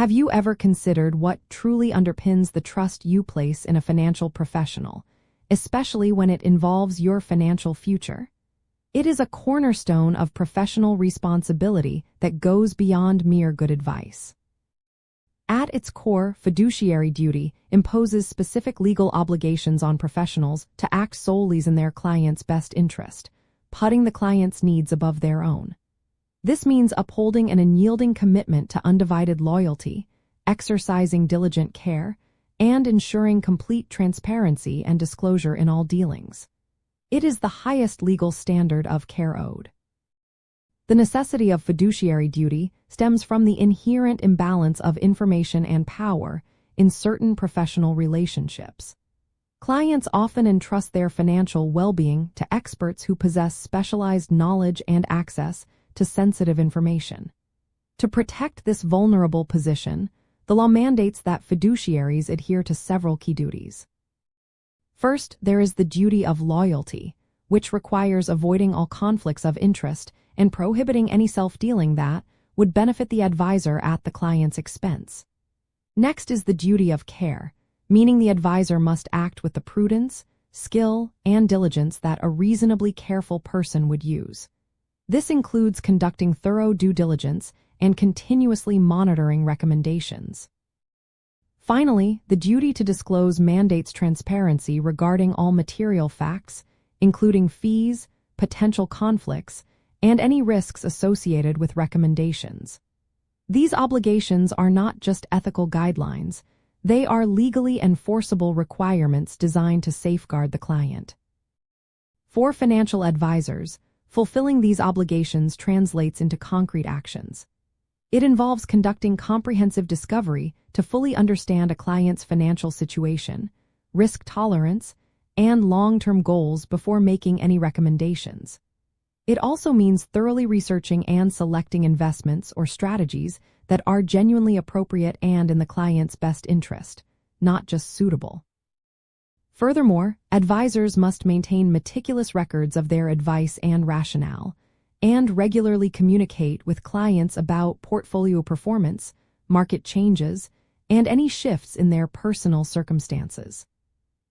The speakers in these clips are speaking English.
Have you ever considered what truly underpins the trust you place in a financial professional, especially when it involves your financial future? It is a cornerstone of professional responsibility that goes beyond mere good advice. At its core, fiduciary duty imposes specific legal obligations on professionals to act solely in their client's best interest, putting the client's needs above their own. This means upholding an unyielding commitment to undivided loyalty, exercising diligent care, and ensuring complete transparency and disclosure in all dealings. It is the highest legal standard of care owed. The necessity of fiduciary duty stems from the inherent imbalance of information and power in certain professional relationships. Clients often entrust their financial well-being to experts who possess specialized knowledge and access to sensitive information. To protect this vulnerable position, the law mandates that fiduciaries adhere to several key duties. First, there is the duty of loyalty, which requires avoiding all conflicts of interest and prohibiting any self-dealing that would benefit the advisor at the client's expense. Next is the duty of care, meaning the advisor must act with the prudence, skill, and diligence that a reasonably careful person would use. This includes conducting thorough due diligence and continuously monitoring recommendations. Finally, the duty to disclose mandates transparency regarding all material facts, including fees, potential conflicts, and any risks associated with recommendations. These obligations are not just ethical guidelines, they are legally enforceable requirements designed to safeguard the client. For financial advisors, fulfilling these obligations translates into concrete actions. It involves conducting comprehensive discovery to fully understand a client's financial situation, risk tolerance, and long-term goals before making any recommendations. It also means thoroughly researching and selecting investments or strategies that are genuinely appropriate and in the client's best interest, not just suitable. Furthermore, advisors must maintain meticulous records of their advice and rationale, and regularly communicate with clients about portfolio performance, market changes, and any shifts in their personal circumstances.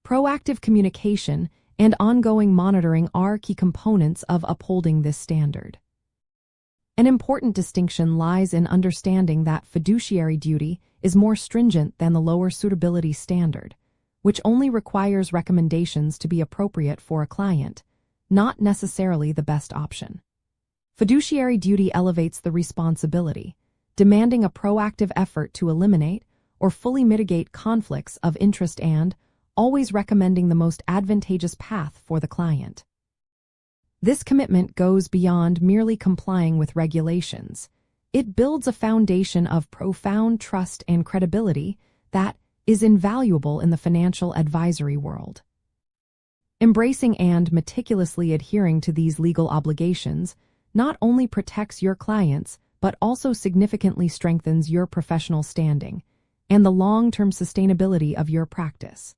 Proactive communication and ongoing monitoring are key components of upholding this standard. An important distinction lies in understanding that fiduciary duty is more stringent than the lower suitability standard, which only requires recommendations to be appropriate for a client, not necessarily the best option. Fiduciary duty elevates the responsibility, demanding a proactive effort to eliminate or fully mitigate conflicts of interest and always recommending the most advantageous path for the client. This commitment goes beyond merely complying with regulations. It builds a foundation of profound trust and credibility that is invaluable in the financial advisory world. Embracing and meticulously adhering to these legal obligations not only protects your clients, but also significantly strengthens your professional standing and the long-term sustainability of your practice.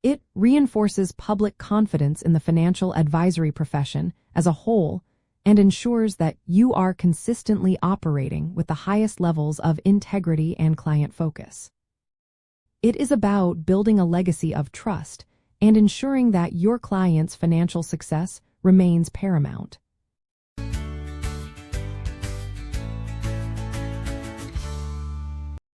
It reinforces public confidence in the financial advisory profession as a whole and ensures that you are consistently operating with the highest levels of integrity and client focus. It is about building a legacy of trust and ensuring that your client's financial success remains paramount.